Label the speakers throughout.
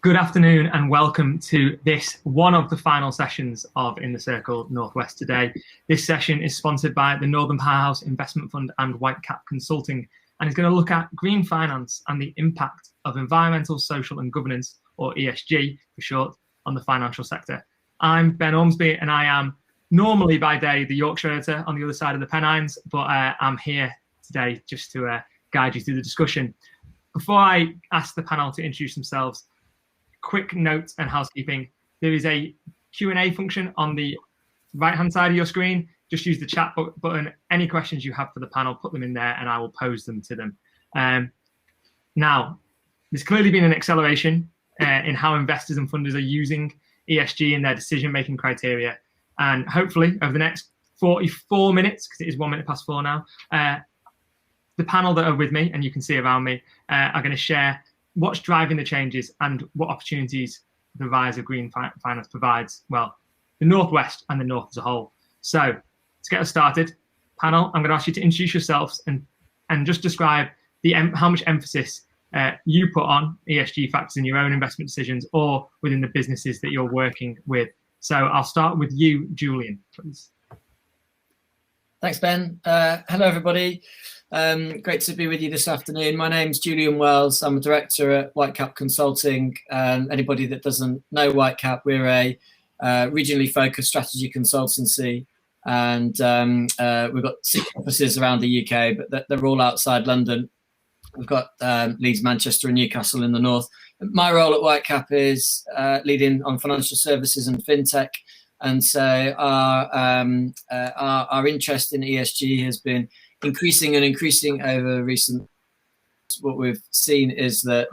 Speaker 1: Good afternoon and welcome to this one of the final sessions of In the Circle Northwest today. This session is sponsored by the Northern Powerhouse Investment Fund and Whitecap Consulting, and is going to look at green finance and the impact of environmental, social and governance, or ESG for short, on the financial sector. I'm Ben Ormsby and I am normally by day the Yorkshire editor on the other side of the Pennines, but I'm here today just to guide you through the discussion. Before I ask the panel to introduce themselves, quick note and housekeeping. There is a Q&A function on the right-hand side of your screen. Just use the chat button. Any questions you have for the panel, put them in there and I will pose them to them. Now, there's clearly been an acceleration in how investors and funders are using ESG in their decision-making criteria. And hopefully over the next 44 minutes, because it is 1 minute past 4 now, the panel that are with me, and you can see around me, are going to share what's driving the changes and what opportunities the rise of green finance provides, well, the Northwest and the North as a whole. So to get us started, panel, I'm going to ask you to introduce yourselves and just describe how much emphasis you put on ESG factors in your own investment decisions or within the businesses that you're working with. So I'll start with you, Julian, please.
Speaker 2: Thanks, Ben. Hello, everybody. Great to be with you this afternoon. My name's Julian Wells. I'm a director at Whitecap Consulting. Anybody that doesn't know Whitecap, we're a regionally focused strategy consultancy, and we've got 6 offices around the UK, but they're all outside London. We've got Leeds, Manchester and Newcastle in the north. My role at Whitecap is leading on financial services and fintech. And so our interest in ESG has been increasing over recent. What we've seen is that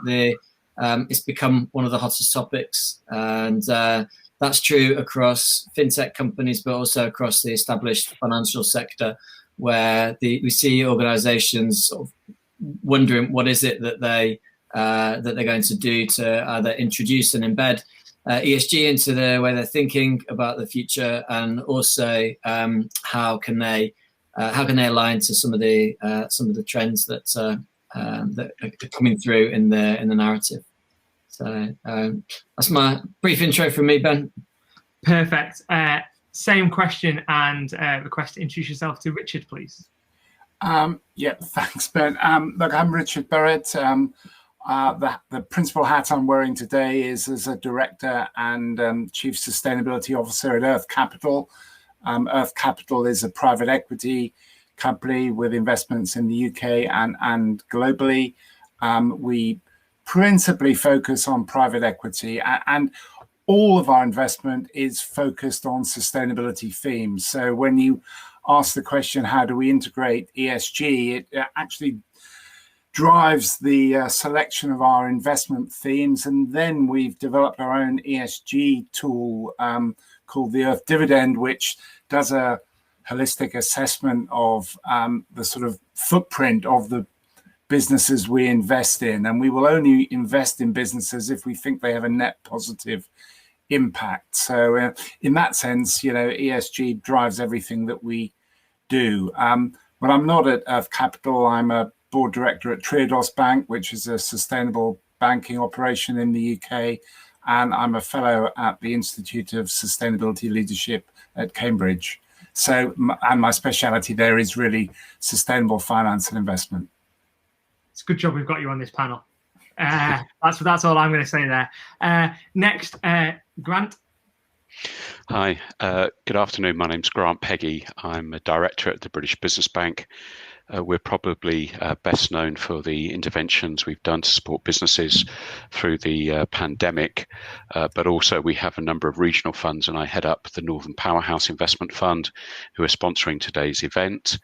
Speaker 2: it's become one of the hottest topics, and that's true across fintech companies, but also across the established financial sector, where we see organisations sort of wondering what is it that they're going to do to either introduce and embed ESG into the way they're thinking about the future, and also how can they align to some of the trends that are coming through in the narrative. So that's my brief intro from me, Ben.
Speaker 1: Perfect. Same question and request to introduce yourself to Richard, please.
Speaker 3: Yeah, thanks, Ben. Look, I'm Richard Barrett. The principal hat I'm wearing today is as a director and chief sustainability officer at Earth Capital. Earth Capital is a private equity company with investments in the UK and globally. We principally focus on private equity, and all of our investment is focused on sustainability themes. So when you ask the question, how do we integrate ESG, it actually drives the selection of our investment themes. And then we've developed our own ESG tool called the Earth Dividend, which does a holistic assessment of the sort of footprint of the businesses we invest in. And we will only invest in businesses if we think they have a net positive impact. So in that sense, ESG drives everything that we do. But I'm not at Earth Capital. I'm a board director at Triodos Bank, which is a sustainable banking operation in the UK. And I'm a fellow at the Institute of Sustainability Leadership at Cambridge. So, and my speciality there is really sustainable finance and investment.
Speaker 1: It's a good job we've got you on this panel. That's all I'm going to say there. Next, Grant.
Speaker 4: Hi, good afternoon. My name's Grant Pegg. I'm a director at the British Business Bank. We're probably best known for the interventions we've done to support businesses through the pandemic, but also we have a number of regional funds, and I head up the Northern Powerhouse Investment Fund, who are sponsoring today's event.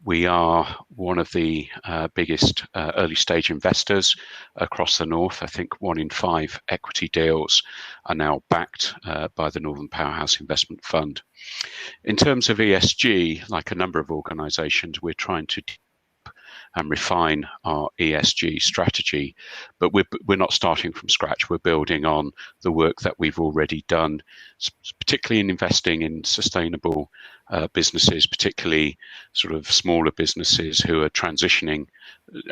Speaker 4: We are one of the biggest early stage investors across the North. I think 1 in 5 equity deals are now backed by the Northern Powerhouse Investment Fund. In terms of ESG, like a number of organisations, we're trying to and refine our ESG strategy, but we're not starting from scratch. We're building on the work that we've already done, particularly in investing in sustainable businesses, particularly sort of smaller businesses who are transitioning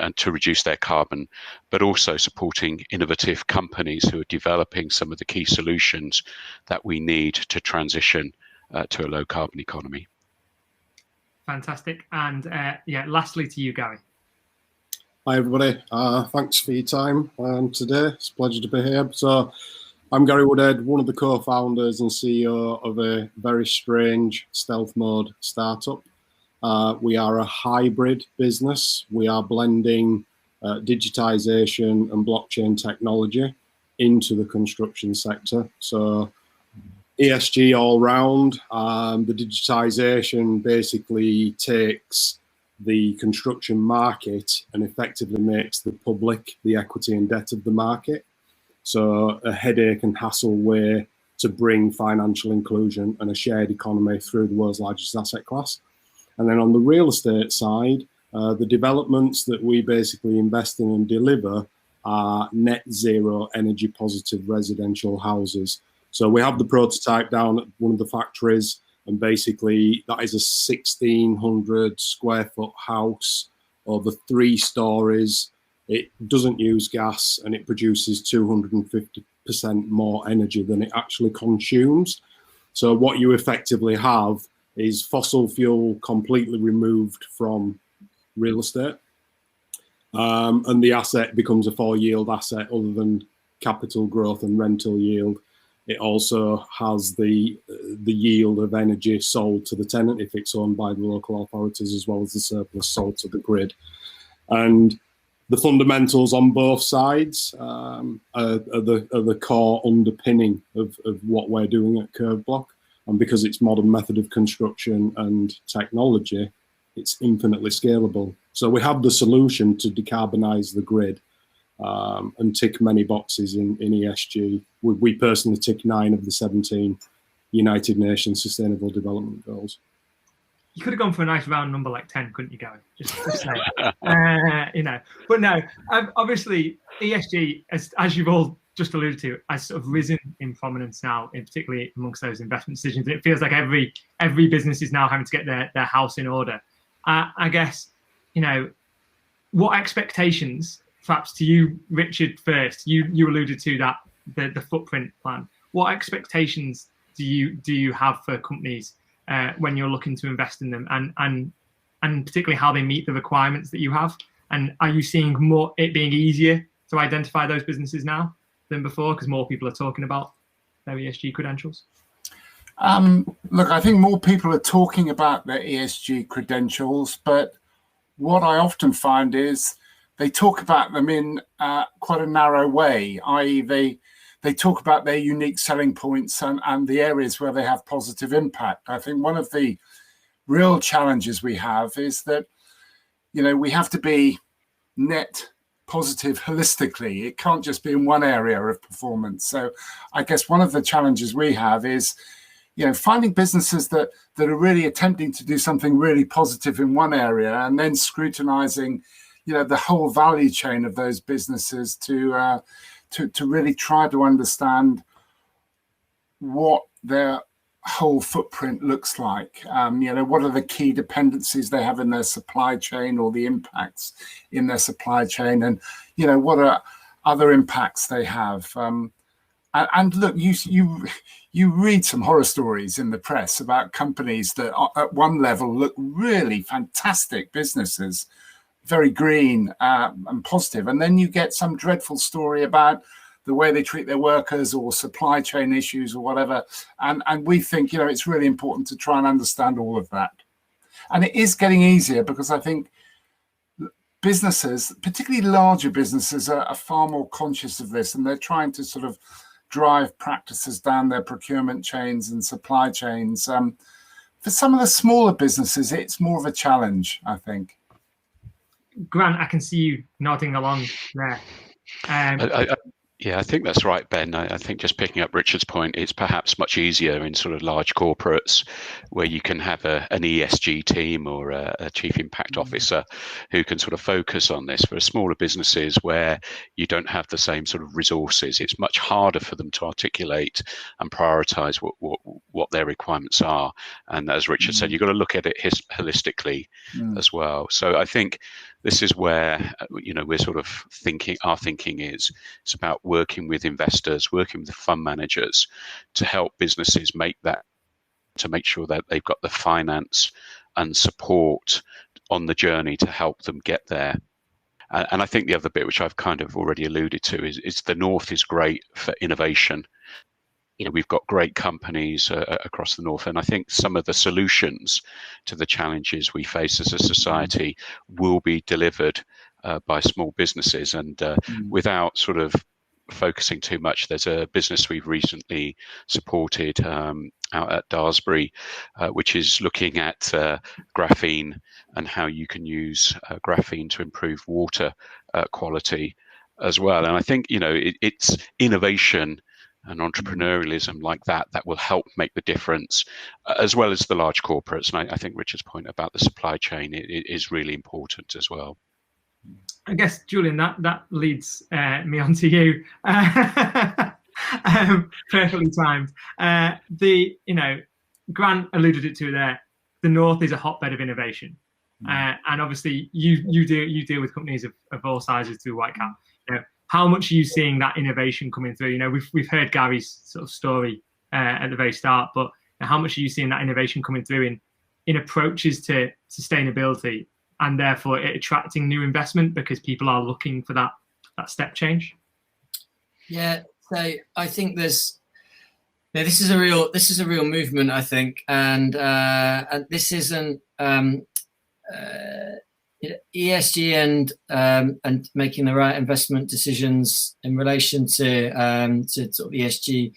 Speaker 4: and to reduce their carbon, but also supporting innovative companies who are developing some of the key solutions that we need to transition to a low carbon economy.
Speaker 1: Fantastic. And lastly to you, Gary.
Speaker 5: Hi everybody, thanks for your time today. It's a pleasure to be here. So I'm Gary Woodhead, one of the co-founders and CEO of a very strange stealth mode startup. We are a hybrid business. We are blending digitization and blockchain technology into the construction sector. So ESG all round. The digitization basically takes the construction market and effectively makes the public the equity and debt of the market. So a headache and hassle way to bring financial inclusion and a shared economy through the world's largest asset class. And then on the real estate side, the developments that we basically invest in and deliver are net zero energy positive residential houses. So we have the prototype down at one of the factories, and basically that is a 1,600 square foot house over 3 stories. It doesn't use gas and it produces 250% more energy than it actually consumes. So what you effectively have is fossil fuel completely removed from real estate. And the asset becomes a 4-yield asset other than capital growth and rental yield. It also has the yield of energy sold to the tenant if it's owned by the local authorities, as well as the surplus sold to the grid. And the fundamentals on both sides are the core underpinning of what we're doing at Curve Block. And because it's modern method of construction and technology, it's infinitely scalable. So we have the solution to decarbonize the grid and tick many boxes in ESG. We personally tick 9 of the 17 United Nations Sustainable Development Goals.
Speaker 1: You could have gone for a nice round number like 10, couldn't you, Gary? Just say, But no, obviously ESG, as you've all just alluded to, has sort of risen in prominence now, in particularly amongst those investment decisions. It feels like every business is now having to get their house in order. I guess, what expectations, perhaps to you, Richard, first, you alluded to that, the footprint plan. What expectations do you have for companies when you're looking to invest in them, and particularly how they meet the requirements that you have? And are you seeing it being easier to identify those businesses now than before because more people are talking about their ESG credentials?
Speaker 3: Look, I think more people are talking about their ESG credentials, but what I often find is they talk about them in quite a narrow way, i.e. they talk about their unique selling points and the areas where they have positive impact. I think one of the real challenges we have is that, we have to be net positive holistically. It can't just be in one area of performance. So I guess one of the challenges we have is, finding businesses that are really attempting to do something really positive in one area and then scrutinizing, the whole value chain of those businesses to really try to understand what their whole footprint looks like. What are the key dependencies they have in their supply chain or the impacts in their supply chain, and what are other impacts they have. And look, you read some horror stories in the press about companies that at one level look really fantastic businesses, very green and positive, and then you get some dreadful story about the way they treat their workers or supply chain issues or whatever. And we think, it's really important to try and understand all of that. And it is getting easier because I think businesses, particularly larger businesses, are far more conscious of this, and they're trying to sort of drive practices down their procurement chains and supply chains. For some of the smaller businesses, it's more of a challenge, I think.
Speaker 1: Grant, I can see you nodding along there.
Speaker 4: Yeah, I think that's right, Ben. I think just picking up Richard's point, it's perhaps much easier in sort of large corporates where you can have an ESG team or a chief impact officer who can sort of focus on this. For smaller businesses where you don't have the same sort of resources, it's much harder for them to articulate and prioritize what their requirements are. And as Richard said, you've got to look at it holistically as well. So I think this is where we're sort of our thinking is it's about working with investors, working with the fund managers to help businesses to make sure that they've got the finance and support on the journey to help them get there. And I think the other bit, which I've kind of already alluded to, is the North is great for innovation. We've got great companies across the North, and I think some of the solutions to the challenges we face as a society will be delivered by small businesses. And without sort of focusing too much, there's a business we've recently supported out at Daresbury, which is looking at graphene and how you can use graphene to improve water quality as well. And I think it's innovation and entrepreneurialism like that will help make the difference, as well as the large corporates. And I think Richard's point about the supply chain is really important as well.
Speaker 1: I guess, Julian, that leads me on to you. Perfectly timed. Grant alluded it to there. The North is a hotbed of innovation, and obviously you deal with companies of all sizes through Whitecap. How much are you seeing that innovation coming through? We've heard Gary's sort of story at the very start, but how much are you seeing that innovation coming through in approaches to sustainability, and therefore it attracting new investment because people are looking for that step change? Yeah,
Speaker 2: so I think this is a real movement, I think, and this isn't ESG and making the right investment decisions in relation to sort of ESG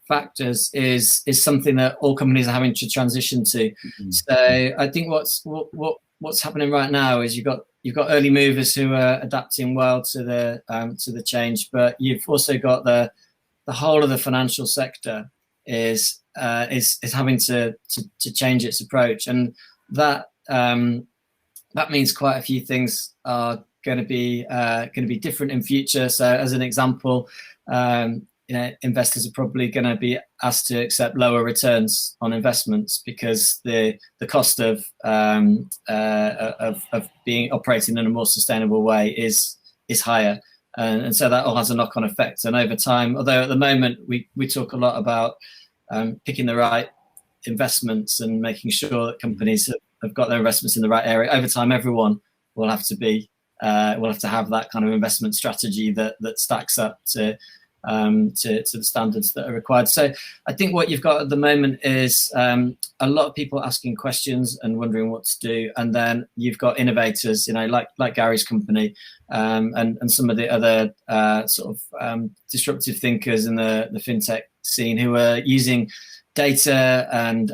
Speaker 2: factors is something that all companies are having to transition to. So I think what's happening right now is you've got early movers who are adapting well to the change, but you've also got the whole of the financial sector is having to change its approach, and that means quite a few things are going to be different in future. So, as an example, investors are probably going to be asked to accept lower returns on investments because the cost of being operating in a more sustainable way is higher, and so that all has a knock-on effect. And over time, although at the moment we talk a lot about picking the right investments and making sure that companies have got their investments in the right area, over time everyone will have to have that kind of investment strategy that stacks up to the standards that are required. So I think what you've got at the moment is a lot of people asking questions and wondering what to do, and then you've got innovators, like Gary's company, and some of the other disruptive thinkers in the fintech scene who are using data and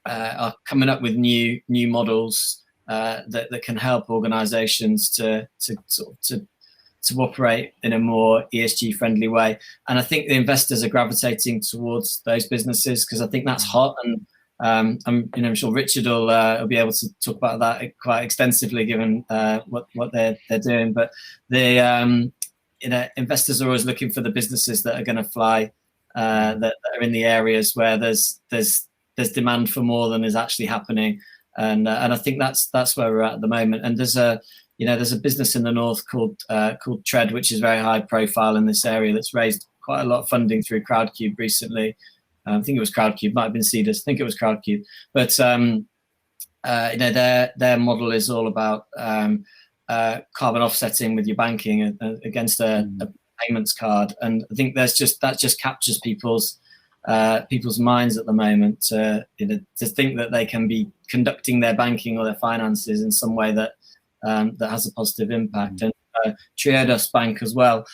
Speaker 2: are coming up with new models that can help organisations to operate in a more ESG friendly way. And I think the investors are gravitating towards those businesses because I think that's hot. And I'm sure Richard will be able to talk about that quite extensively given what they're doing. But the investors are always looking for the businesses that are going to fly, that are in the areas where there's demand for more than is actually happening. And I think that's where we're at the moment. And there's a business in the North called Tread, which is very high profile in this area, that's raised quite a lot of funding through Crowdcube recently. I think it was Crowdcube, might have been Cedars. I think it was Crowdcube. But their model is all about carbon offsetting with your banking against a payments card, and I think that just captures people's minds at the moment to think that they can be conducting their banking or their finances in some way that has a positive impact. And Triodos Bank as well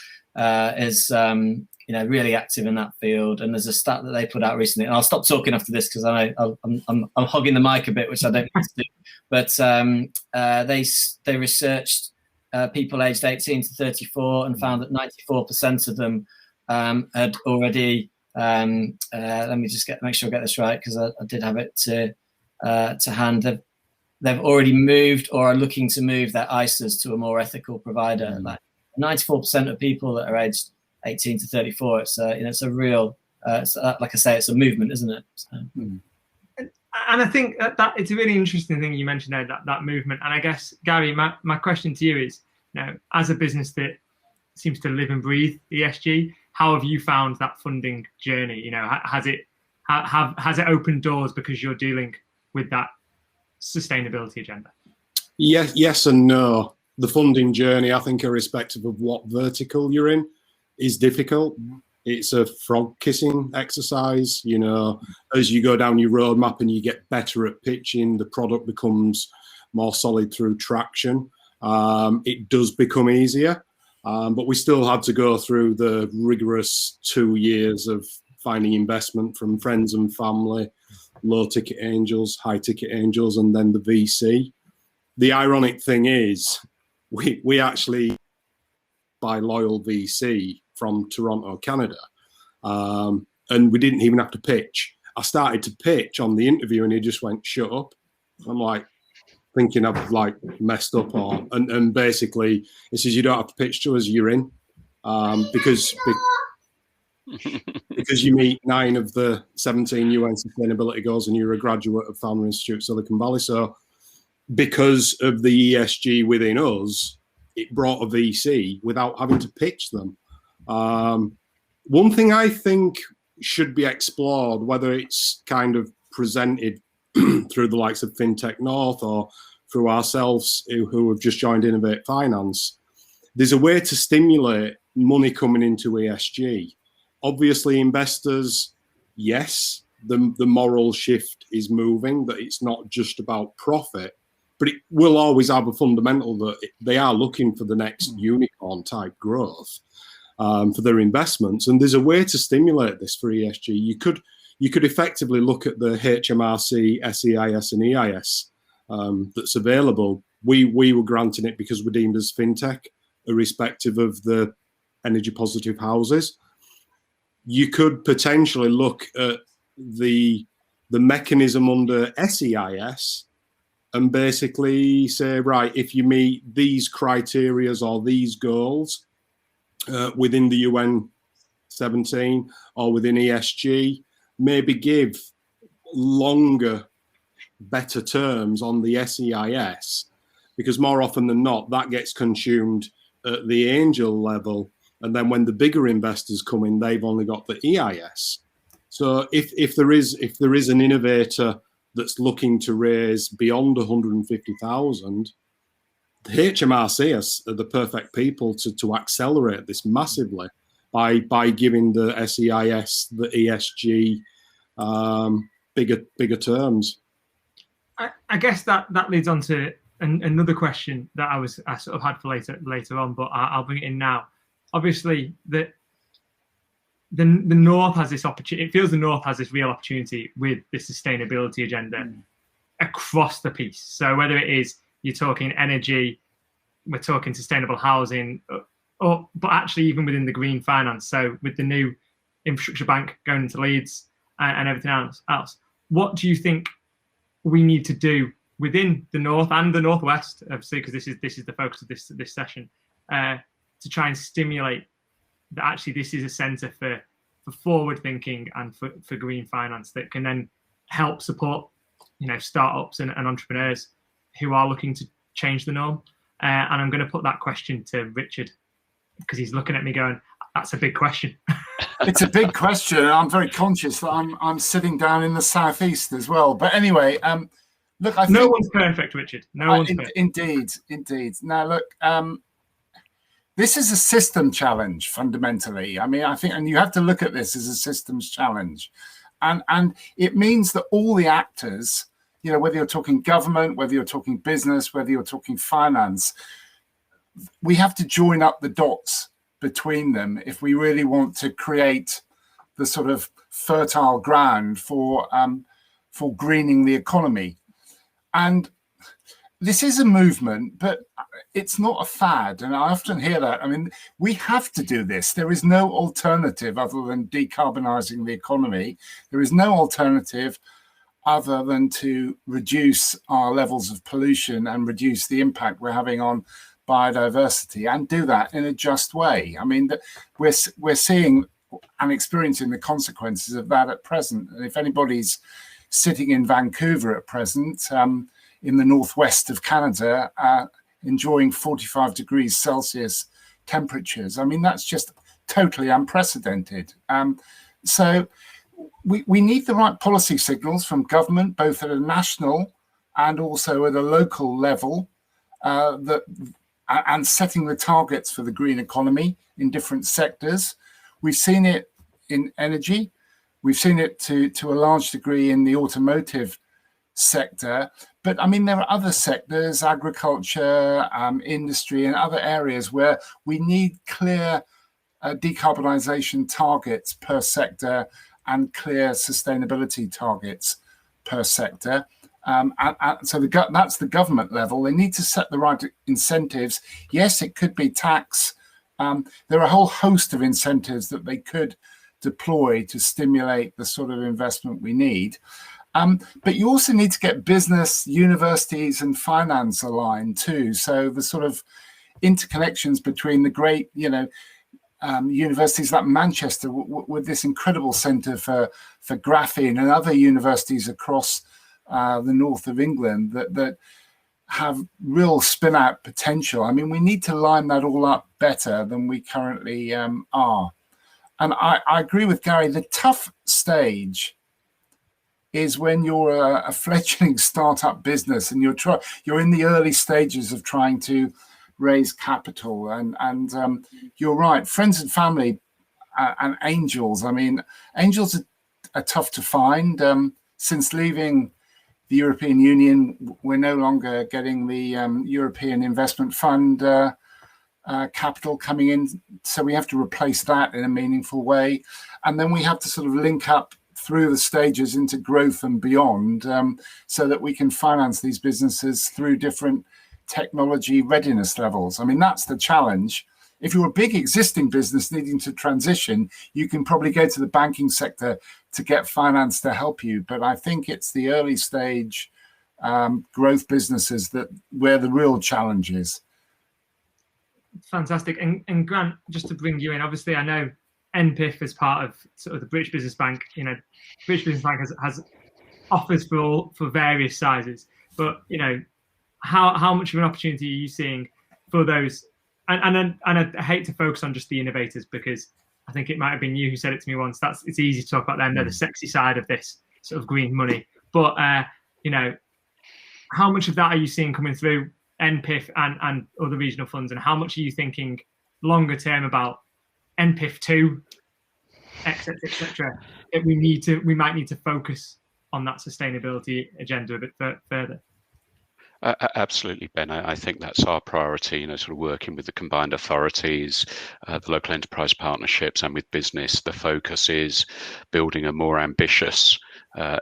Speaker 2: is really active in that field. And there's a stat that they put out recently, and I'll stop talking after this because I'm hogging the mic a bit, which I don't need to do. But they researched people aged 18 to 34 and found that 94% of them had already, let me just make sure I get this right, because I did have it to hand. They've already moved or are looking to move their ISAs to a more ethical provider. Like 94% of people that are aged 18 to 34, it's a real, like I say, it's a movement, isn't it? So.
Speaker 1: And I think that it's a really interesting thing you mentioned there, that movement. And I guess, Gary, my question to you is, as a business that seems to live and breathe ESG, how have you found that funding journey? Has it opened doors because you're dealing with that sustainability agenda?
Speaker 5: Yes and no. The funding journey, I think, irrespective of what vertical you're in, is difficult. It's a frog kissing exercise. As you go down your roadmap and you get better at pitching, the product becomes more solid through traction. It does become easier, but we still had to go through the rigorous 2 years of finding investment from friends and family, low ticket angels, high ticket angels, and then the VC. The ironic thing is, we actually buy loyal VC from Toronto, Canada, and we didn't even have to pitch. I started to pitch on the interview, and he just went, "Shut up." I'm like, thinking I've messed up, and basically he says, "You don't have to pitch to us, you're in," because you meet 9 of the 17 UN sustainability goals and you're a graduate of Founder Institute Silicon Valley. So because of the ESG within us, it brought a VC without having to pitch them. One thing I think should be explored, whether it's kind of presented through the likes of FinTech North or through ourselves who have just joined Innovate Finance, there's a way to stimulate money coming into ESG. Obviously, investors, yes, the moral shift is moving, that it's not just about profit, but it will always have a fundamental that they are looking for the next unicorn type growth for their investments. And there's a way to stimulate this for ESG. You could effectively look at the HMRC, SEIS and EIS that's available. We were granting it because we're deemed as fintech, irrespective of the energy positive houses. You could potentially look at the mechanism under SEIS and basically say, right, if you meet these criteria or these goals within the UN 17 or within ESG, maybe give longer, better terms on the SEIS, because more often than not, that gets consumed at the angel level. And then when the bigger investors come in, they've only got the EIS. So if there is an innovator that's looking to raise beyond 150,000, the HMRC are the perfect people to accelerate this massively by giving the SEIS, the ESG, bigger terms.
Speaker 1: I guess that leads on to another question that I sort of had for later on, but I'll bring it in now. Obviously, the North has this opportunity. It feels the North has this real opportunity with the sustainability agenda across the piece. So whether it is you're talking energy, we're talking sustainable housing, but actually even within the green finance. So with the new infrastructure bank going into Leeds and everything else, what do you think we need to do within the North and the Northwest, obviously, because this is the focus of this session, to try and stimulate that actually this is a centre for forward thinking and for green finance that can then help support startups and entrepreneurs who are looking to change the norm. And I'm going to put that question to Richard because he's looking at me going, "That's a big question."
Speaker 3: It's a big question, and I'm very conscious that I'm sitting down in the southeast as well. But anyway, look, I think
Speaker 1: no one's perfect, Richard. No one's perfect.
Speaker 3: Indeed. Now, look, this is a system challenge fundamentally. I mean, I think, and you have to look at this as a systems challenge, and it means that all the actors, whether you're talking government, whether you're talking business, whether you're talking finance, we have to join up the dots between them if we really want to create the sort of fertile ground for greening the economy. And this is a movement, but it's not a fad. And I often hear that. I mean, we have to do this. There is no alternative other than decarbonising the economy. There is no alternative other than to reduce our levels of pollution and reduce the impact we're having on biodiversity, and do that in a just way. I mean, we're seeing and experiencing the consequences of that at present. And if anybody's sitting in Vancouver at present, in the northwest of Canada, enjoying 45 degrees Celsius temperatures, I mean, that's just totally unprecedented. So we need the right policy signals from government, both at a national and also at a local level, and setting the targets for the green economy in different sectors. We've seen it in energy. We've seen it to a large degree in the automotive sector. But I mean, there are other sectors, agriculture, industry, and other areas where we need clear decarbonisation targets per sector and clear sustainability targets per sector. So that's the government level. They need to set the right incentives. Yes, it could be tax. There are a whole host of incentives that they could deploy to stimulate the sort of investment we need. But you also need to get business, universities, and finance aligned too. So the sort of interconnections between the great, universities like Manchester with this incredible centre for graphene, and other universities across the north of England that have real spin out potential. I mean, we need to line that all up better than we currently are. And I agree with Gary. The tough stage is when you're a fledgling startup business and you're in the early stages of trying to raise capital. And you're right, friends and family and angels. I mean, angels are tough to find. Since leaving the European Union, we're no longer getting the European Investment Fund capital coming in. So we have to replace that in a meaningful way. And then we have to sort of link up through the stages into growth and beyond, so that we can finance these businesses through different technology readiness levels. I mean, that's the challenge. If you're a big existing business needing to transition, you can probably go to the banking sector to get finance to help you. But I think it's the early stage growth businesses where the real challenge is.
Speaker 1: Fantastic. And Grant, just to bring you in, obviously I know NPIF is part of sort of the British Business Bank. British Business Bank has offers for various sizes, but how much of an opportunity are you seeing for those? And I hate to focus on just the innovators, because I think it might have been you who said it to me once. It's easy to talk about them. They're the sexy side of this sort of green money. But how much of that are you seeing coming through NPIF and other regional funds, and how much are you thinking longer term about NPIF 2, etc., that we might need to focus on that sustainability agenda a bit further?
Speaker 4: Absolutely, Ben. I think that's our priority, sort of working with the combined authorities, the local enterprise partnerships, and with business. The focus is building a more ambitious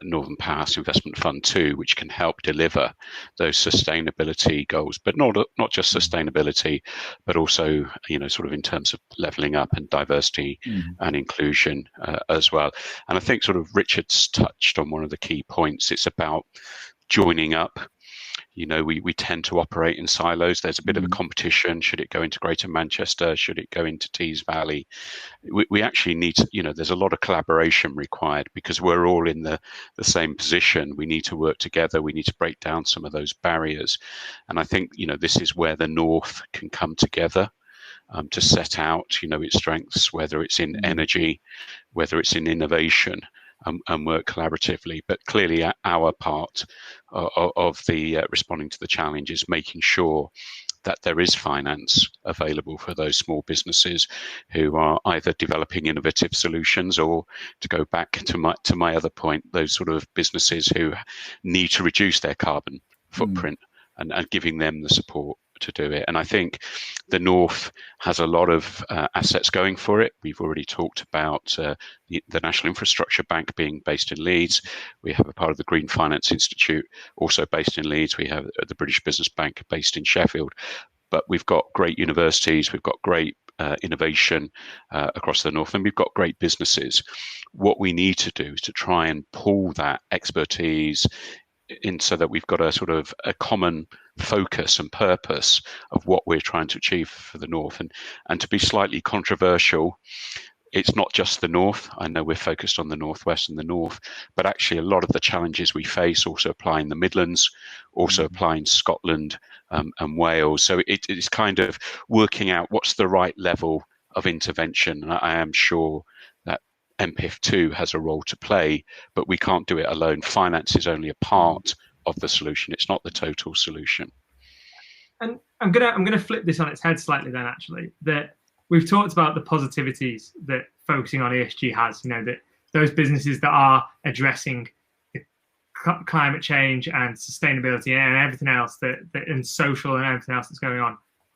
Speaker 4: Northern Powerhouse Investment Fund 2, which can help deliver those sustainability goals, but not just sustainability, but also, sort of in terms of levelling up and diversity and inclusion as well. And I think sort of Richard's touched on one of the key points. It's about joining up. We tend to operate in silos. There's a bit of a competition. Should it go into Greater Manchester? Should it go into Tees Valley? We actually need to, there's a lot of collaboration required, because we're all in the same position. We need to work together. We need to break down some of those barriers. And I think, this is where the North can come together to set out, its strengths, whether it's in energy, whether it's in innovation, and work collaboratively. But clearly our part of the responding to the challenge is making sure that there is finance available for those small businesses who are either developing innovative solutions, or, to go back to my other point, those sort of businesses who need to reduce their carbon footprint, and giving them the support to do it. And I think the North has a lot of assets going for it. We've already talked about the National Infrastructure Bank being based in Leeds. We have a part of the Green Finance Institute also based in Leeds. We have the British Business Bank based in Sheffield. But we've got great universities, we've got great innovation across the North, and we've got great businesses. What we need to do is to try and pull that expertise in so that we've got a sort of a common focus and purpose of what we're trying to achieve for the North. And to be slightly controversial, it's not just the North. I know we're focused on the Northwest and the North, but actually a lot of the challenges we face also apply in the Midlands, also apply in Scotland and Wales. So it is kind of working out what's the right level of intervention. And I am sure that MPIF2 has a role to play, but we can't do it alone. Finance is only a part of the solution. It's not the total solution.
Speaker 1: And I'm gonna flip this on its head slightly then, actually, that we've talked about the positivities that focusing on ESG has, that those businesses that are addressing climate change and sustainability and everything else that and social and everything else that's going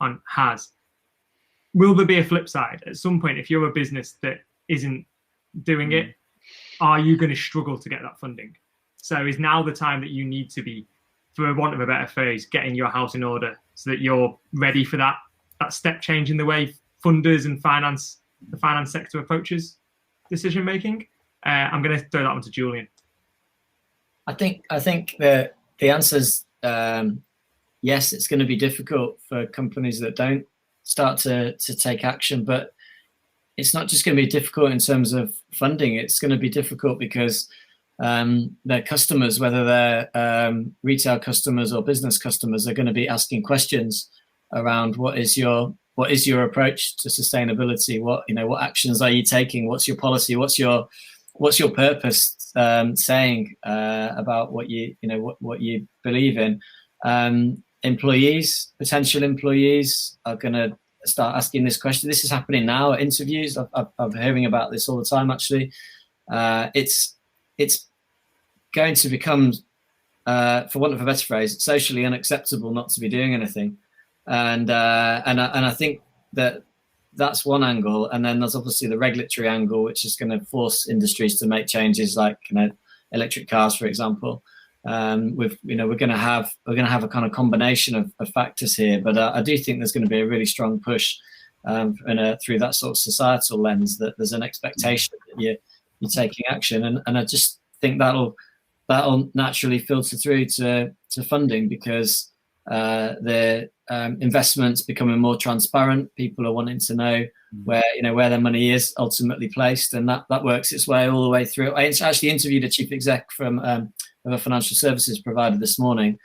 Speaker 1: on has. Will there be a flip side at some point? If you're a business that isn't doing it, are you going to struggle to get that funding? So is now the time that you need to be, for want of a better phrase, getting your house in order so that you're ready for that step change in the way funders and the finance sector approaches decision making? I'm going to throw that one to Julian.
Speaker 2: I think that the answer is yes. It's going to be difficult for companies that don't start to take action, but it's not just going to be difficult in terms of funding. It's going to be difficult because their customers, whether they're retail customers or business customers, are going to be asking questions around what is your approach to sustainability? What actions are you taking? What's your policy? What's your purpose saying about what you believe in? Potential employees are going to start asking this question. This is happening now at interviews. I'm hearing about this all the time. Actually, it's going to become, for want of a better phrase, socially unacceptable not to be doing anything. And I think that's one angle, and then there's obviously the regulatory angle, which is going to force industries to make changes, like electric cars, for example. We're going to have a kind of combination of factors here, but I do think there's going to be a really strong push through that sort of societal lens, that there's an expectation that you're taking action, and I just think that'll naturally filter through to funding, because the investments becoming more transparent. People are wanting to know where their money is ultimately placed, and that works its way all the way through. I actually interviewed a chief exec from of a financial services provider this morning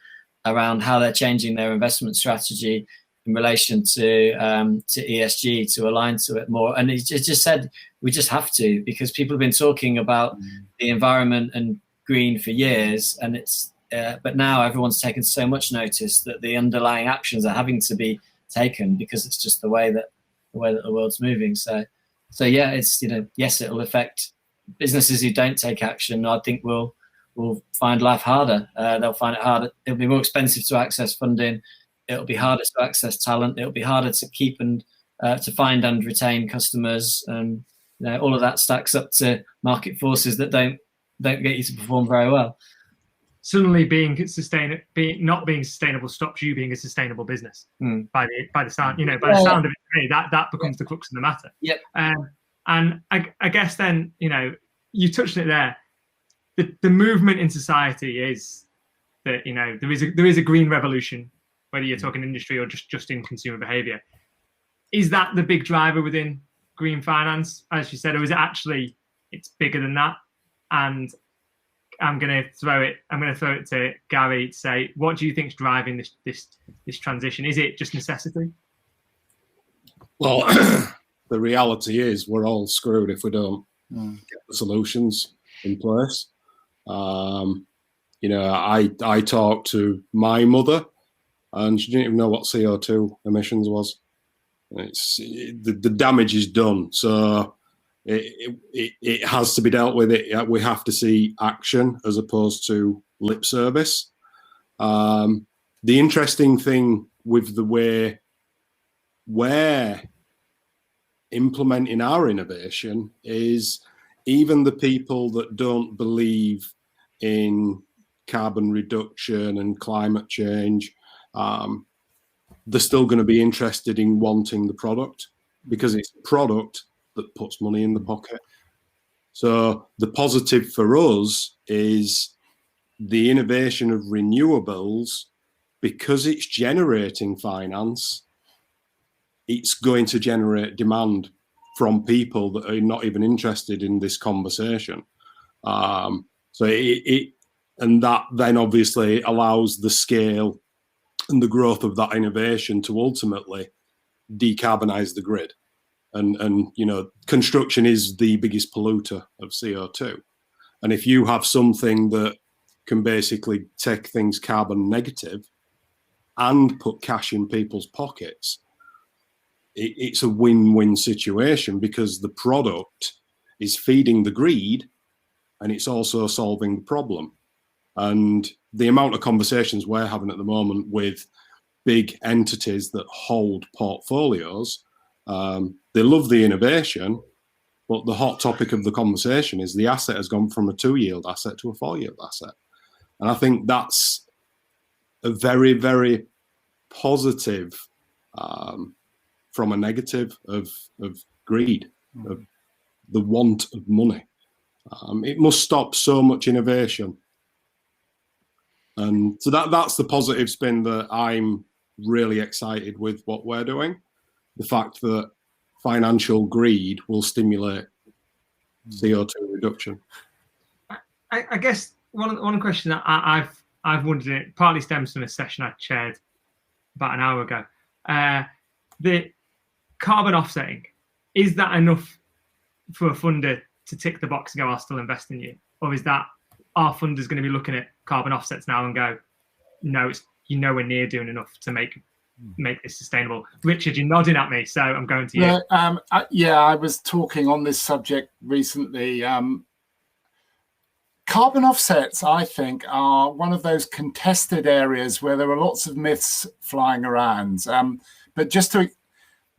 Speaker 2: around how they're changing their investment strategy in relation to ESG to align to it more. And it just said we just have to, because people have been talking about the environment and green for years, and but now everyone's taken so much notice that the underlying actions are having to be taken, because it's just the way that the world's moving. So yeah, it's yes, it'll affect businesses who don't take action. I think will find life harder. They'll find it harder. It'll be more expensive to access funding. It'll be harder to access talent. It'll be harder to keep and to find and retain customers, and all of that stacks up to market forces that don't get you to perform very well.
Speaker 1: Suddenly not being sustainable stops you being a sustainable business. By the sound, by the sound of it, to me, that becomes the crux of the matter.
Speaker 2: Yep.
Speaker 1: And I guess then, you touched it there. The movement in society is that there is a green revolution, whether you're talking industry or just in consumer behaviour. Is that the big driver within green finance, as you said, or is it actually it's bigger than that? And I'm going to throw it to Gary to say, what do you think is driving this transition? Is it just necessity?
Speaker 5: Well, the reality is we're all screwed if we don't get the solutions in place. I talked to my mother, and she didn't even know what CO2 emissions was. The damage is done, so it has to be dealt with. We have to see action as opposed to lip service. The interesting thing with the way we're implementing our innovation is even the people that don't believe in carbon reduction and climate change, they're still going to be interested in wanting the product because it's a product that puts money in the pocket. So the positive for us is the innovation of renewables, because it's generating finance, it's going to generate demand from people that are not even interested in this conversation. So and that then obviously allows the scale and the growth of that innovation to ultimately decarbonize the grid. And you know, construction is the biggest polluter of CO2. And if you have something that can basically take things carbon negative and put cash in people's pockets, it's a win-win situation, because the product is feeding the greed and it's also solving the problem. And the amount of conversations we're having at the moment with big entities that hold portfolios, they love the innovation, but the hot topic of the conversation is the asset has gone from a 2-yield asset to a 4-yield asset. And I think that's a very, very positive from a negative of greed, of the want of money. It must stop so much innovation. And so that's the positive spin that I'm really excited with what we're doing. The fact that financial greed will stimulate CO2 reduction.
Speaker 1: I guess one question that I've wondered, it partly stems from a session I chaired about an hour ago. The carbon offsetting, is that enough for a funder to tick the box and go, I'll still invest in you? Or is that our funders going to be looking at carbon offsets now and go, no, you're nowhere near doing enough to make this sustainable? Richard, you're nodding at me, so I'm going to you.
Speaker 3: Yeah, I was talking on this subject recently. Carbon offsets, I think, are one of those contested areas where there are lots of myths flying around. But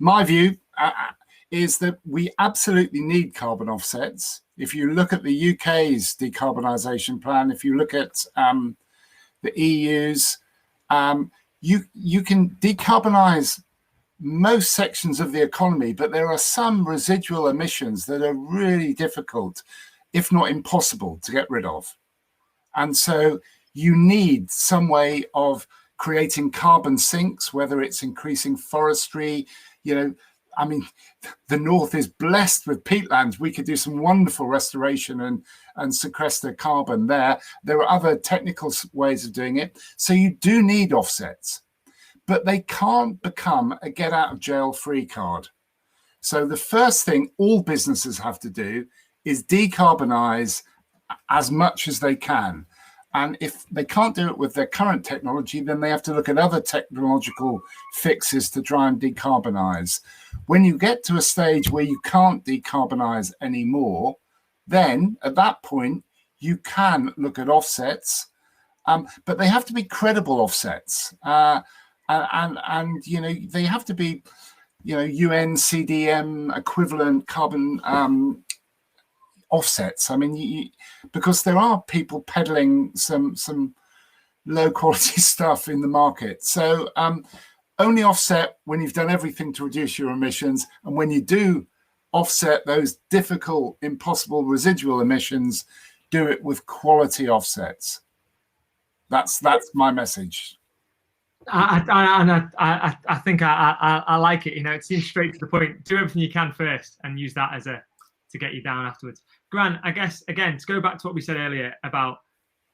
Speaker 3: my view is that we absolutely need carbon offsets. If you look at the UK's decarbonisation plan, if you look at the EU's, you can decarbonise most sections of the economy, but there are some residual emissions that are really difficult, if not impossible, to get rid of. And so you need some way of creating carbon sinks, whether it's increasing forestry. You know, I mean, the North is blessed with peatlands. We could do some wonderful restoration and sequester carbon there. There are other technical ways of doing it. So you do need offsets, but they can't become a get out of jail free card. So the first thing all businesses have to do is decarbonize as much as they can. And if they can't do it with their current technology, then they have to look at other technological fixes to try and decarbonize. When you get to a stage where you can't decarbonize anymore, then at that point, you can look at offsets, but they have to be credible offsets. And you know, they have to be, you know, UN CDM equivalent carbon offsets. I mean, because there are people peddling some low quality stuff in the market. So only offset when you've done everything to reduce your emissions, and when you do offset those difficult, impossible residual emissions, do it with quality offsets. That's my message.
Speaker 1: I think I like it. You know, it seems straight to the point. Do everything you can first, and use that as to get you down afterwards. Grant, I guess, again, to go back to what we said earlier about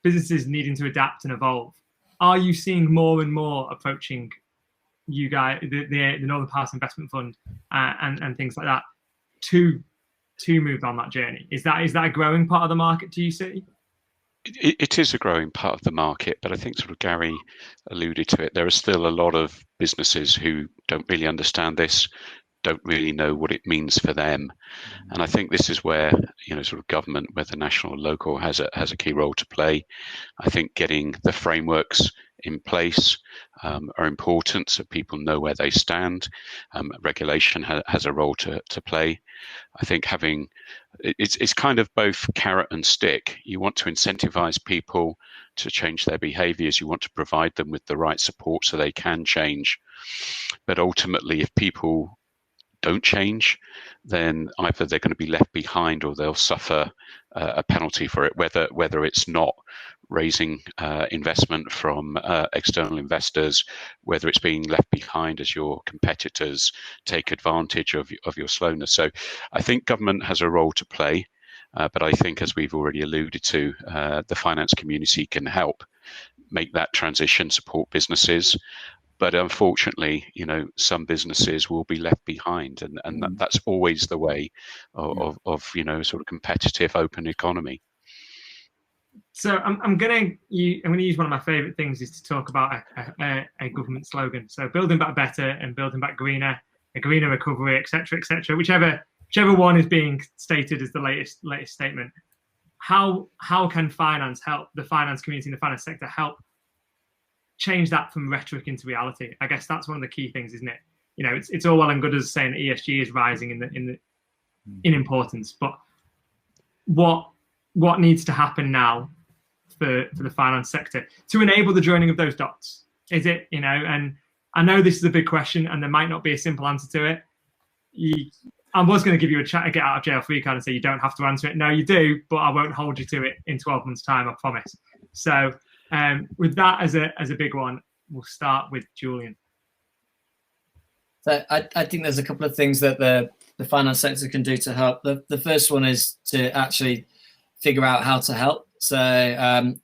Speaker 1: businesses needing to adapt and evolve, are you seeing more and more approaching you guys, the Northern Powers Investment Fund and things like that, to move on that journey? Is that a growing part of the market, do you see?
Speaker 4: It is a growing part of the market, but I think sort of Gary alluded to it. There are still a lot of businesses who don't really understand this, don't really know what it means for them. And I think this is where, you know, sort of government, whether national or local, has a key role to play. I think getting the frameworks in place are important, so people know where they stand. Regulation has a role to play. I think it's kind of both carrot and stick. You want to incentivize people to change their behaviors. You want to provide them with the right support so they can change. But ultimately, if people don't change, then either they're going to be left behind or they'll suffer a penalty for it, whether it's not raising investment from external investors, whether it's being left behind as your competitors take advantage of your slowness. So I think government has a role to play, but I think, as we've already alluded to, the finance community can help make that transition, support businesses. But unfortunately, some businesses will be left behind, and that's always the way of sort of competitive open economy.
Speaker 1: So I'm going to use one of my favourite things is to talk about a government slogan. So building back better and building back greener, a greener recovery, etc., whichever one is being stated as the latest statement. How can finance help, the finance community and the finance sector help change that from rhetoric into reality? I guess that's one of the key things, isn't it? It's all well and good as saying that ESG is rising in importance, but what needs to happen now for the finance sector to enable the joining of those dots? Is it, and I know this is a big question and there might not be a simple answer to it. I was going to give you a get out of jail free card and say you don't have to answer it. No, you do, but I won't hold you to it in 12 months' time, I promise. So with that as a big one, we'll start with Julian.
Speaker 2: So I think there's a couple of things that the finance sector can do to help. The first one is to actually figure out how to help. So I've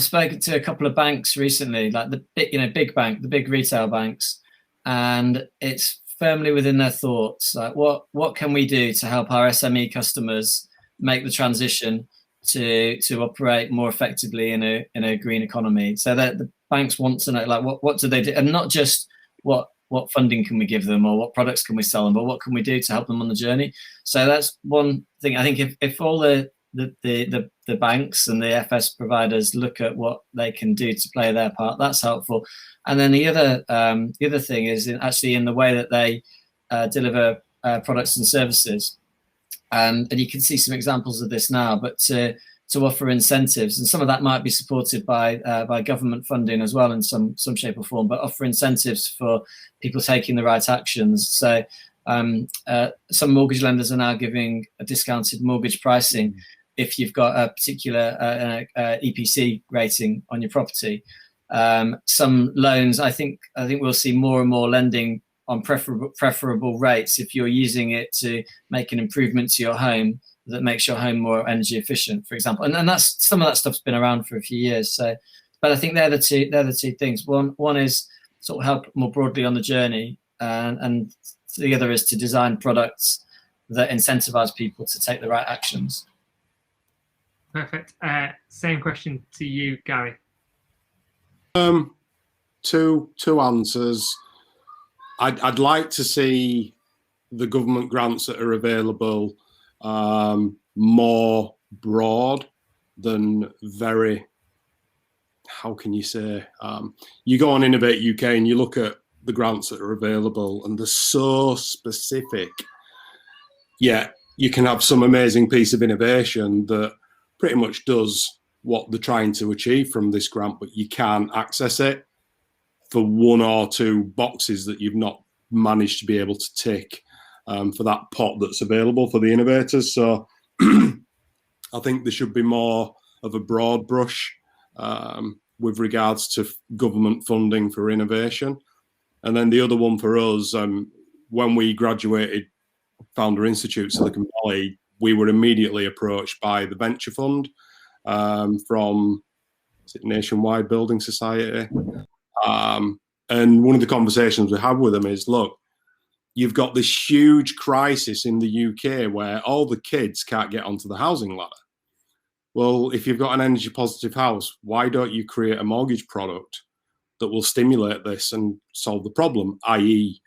Speaker 2: spoken to a couple of banks recently, like the big retail banks, and it's firmly within their thoughts. Like what can we do to help our SME customers make the transition to operate more effectively in a green economy? So that the banks want to know, like, what do they do, and not just what funding can we give them or what products can we sell them, but what can we do to help them on the journey? So that's one thing. I think if all the banks and the FS providers look at what they can do to play their part, that's helpful. And then the other thing is actually in the way that they deliver products and services. And you can see some examples of this now, but to offer incentives, and some of that might be supported by government funding as well in some shape or form, but offer incentives for people taking the right actions. So some mortgage lenders are now giving a discounted mortgage pricing if you've got a particular EPC rating on your property. Some loans, I think we'll see more and more lending on preferable rates if you're using it to make an improvement to your home that makes your home more energy efficient, for example. And that's some of that stuff's been around for a few years. So, but I think they're the two things. One is sort of help more broadly on the journey, and the other is to design products that incentivize people to take the right actions.
Speaker 1: Perfect. Same question to you, Gary.
Speaker 5: Two answers. I'd like to see the government grants that are available more broad than very, how can you say, you go on Innovate UK and you look at the grants that are available and they're so specific. Yeah, you can have some amazing piece of innovation that pretty much does what they're trying to achieve from this grant, but you can't access it for one or two boxes that you've not managed to be able to tick for that pot that's available for the innovators. So I think there should be more of a broad brush with regards to government funding for innovation. And then the other one for us, when we graduated Founder Institute Silicon Valley, we were immediately approached by the venture fund from Nationwide Building Society. And one of the conversations we had with them is, look, you've got this huge crisis in the UK where all the kids can't get onto the housing ladder. Well, if you've got an energy positive house, why don't you create a mortgage product that will stimulate this and solve the problem, i.e.,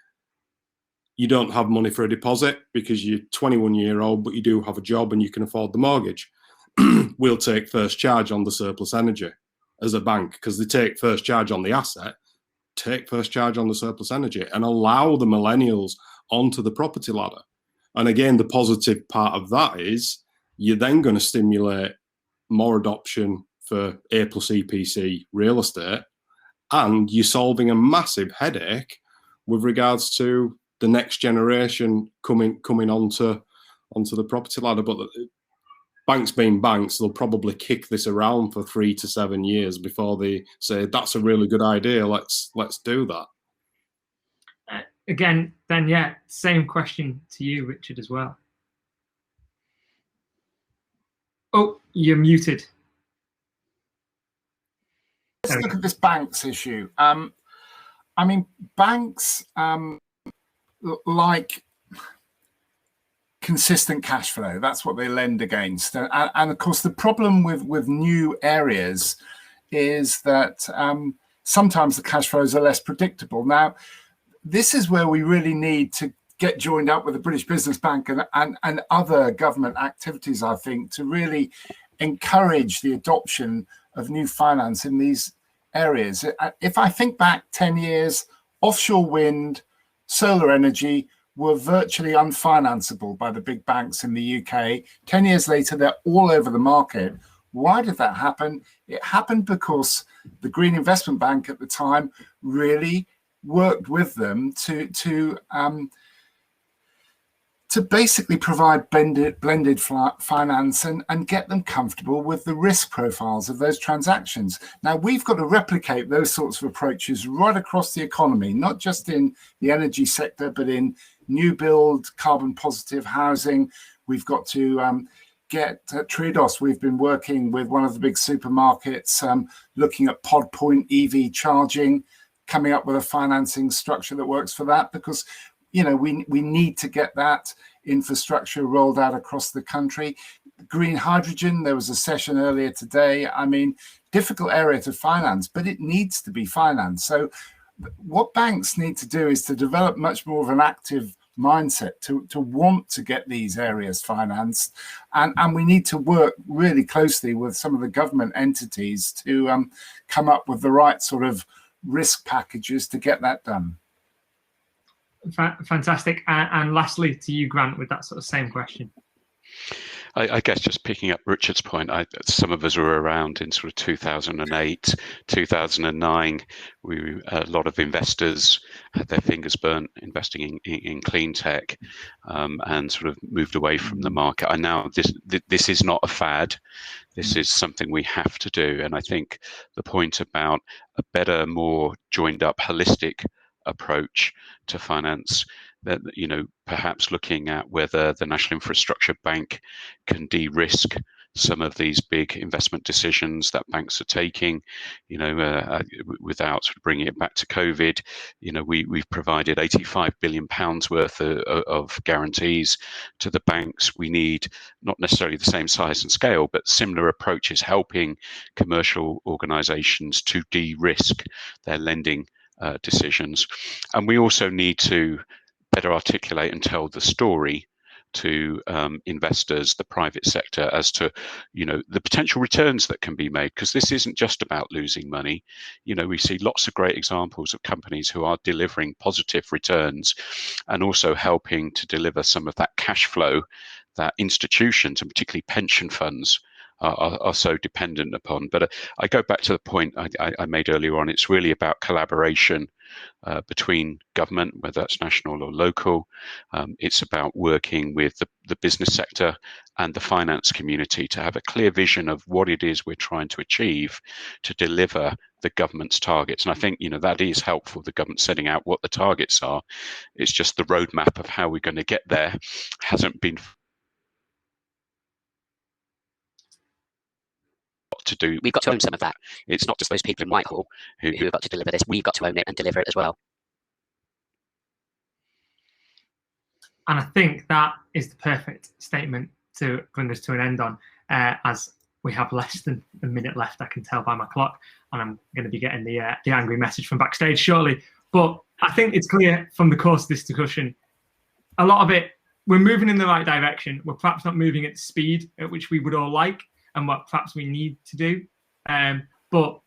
Speaker 5: you don't have money for a deposit because you're 21-year-old, but you do have a job and you can afford the mortgage. We'll take first charge on the surplus energy. as a bank, because they take first charge on the asset, take first charge on the surplus energy, and allow the millennials onto the property ladder. And again, the positive part of that is you're then going to stimulate more adoption for A plus EPC real estate, and you're solving a massive headache with regards to the next generation coming onto the property ladder. But banks being banks, they'll probably kick this around for 3 to 7 years before they say that's a really good idea. Let's do that.
Speaker 1: Again, then, yeah, same question to you, Richard, as well. Oh, you're muted.
Speaker 3: Let's look at this banks issue. I mean, banks like consistent cash flow. That's what they lend against. And of course, the problem with new areas is that sometimes the cash flows are less predictable. Now, this is where we really need to get joined up with the British Business Bank and other government activities, I think, to really encourage the adoption of new finance in these areas. If I think back 10 years, offshore wind, solar energy were virtually unfinanceable by the big banks in the UK. 10 years later, they're all over the market. Why did that happen? It happened because the Green Investment Bank at the time really worked with them to basically provide blended finance and get them comfortable with the risk profiles of those transactions. Now, we've got to replicate those sorts of approaches right across the economy, not just in the energy sector, but in new build, carbon positive housing. We've got to get Triodos. We've been working with one of the big supermarkets, looking at pod point EV charging, coming up with a financing structure that works for that, because we need to get that infrastructure rolled out across the country. Green hydrogen, there was a session earlier today. I mean, difficult area to finance, but it needs to be financed. So what banks need to do is to develop much more of an active mindset to want to get these areas financed. And we need to work really closely with some of the government entities to come up with the right sort of risk packages to get that done.
Speaker 1: Fantastic. And lastly, to you, Grant, with that sort of same question.
Speaker 4: I guess just picking up Richard's point, some of us were around in sort of 2008, 2009. A lot of investors had their fingers burnt investing in clean tech, and sort of moved away from the market. And now this is not a fad. This is something we have to do. And I think the point about a better, more joined up, holistic approach to finance, that perhaps looking at whether the National Infrastructure Bank can de-risk some of these big investment decisions that banks are taking, without sort of bringing it back to COVID. We've provided £85 billion worth of guarantees to the banks. We need not necessarily the same size and scale, but similar approaches, helping commercial organisations to de-risk their lending decisions. And we also need to better articulate and tell the story to investors, the private sector, as to the potential returns that can be made, because this isn't just about losing money. We see lots of great examples of companies who are delivering positive returns and also helping to deliver some of that cash flow that institutions, and particularly pension funds, are so dependent upon. But I go back to the point I made earlier on. It's really about collaboration between government, whether that's national or local. It's about working with the business sector and the finance community to have a clear vision of what it is we're trying to achieve to deliver the government's targets. And I think that is helpful, the government setting out what the targets are. It's just the roadmap of how we're going to get there hasn't been to do.
Speaker 6: We've got to own some of that.
Speaker 4: It's not just those people in Whitehall who
Speaker 6: have got to deliver this. We've got to own it and deliver it as well.
Speaker 1: And I think that is the perfect statement to bring us to an end on, as we have less than a minute left, I can tell by my clock, and I'm going to be getting the angry message from backstage shortly. But I think it's clear from the course of this discussion, a lot of it, we're moving in the right direction. We're perhaps not moving at the speed at which we would all like, and what perhaps we need to do. But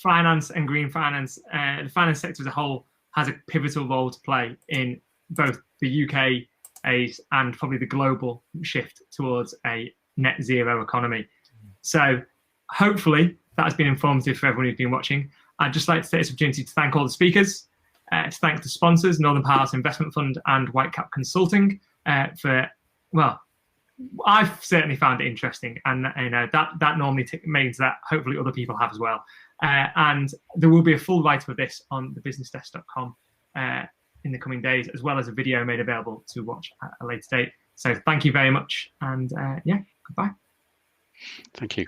Speaker 1: finance and green finance, the finance sector as a whole has a pivotal role to play in both the UK and probably the global shift towards a net zero economy. So hopefully that has been informative for everyone who's been watching. I'd just like to take this opportunity to thank all the speakers, to thank the sponsors, Northern Powerhouse Investment Fund and Whitecap Consulting, for, well, I've certainly found it interesting, and that normally means that hopefully other people have as well. And there will be a full write-up of this on thebusinessdesk.com in the coming days, as well as a video made available to watch at a later date. So thank you very much, and yeah, goodbye.
Speaker 4: Thank you.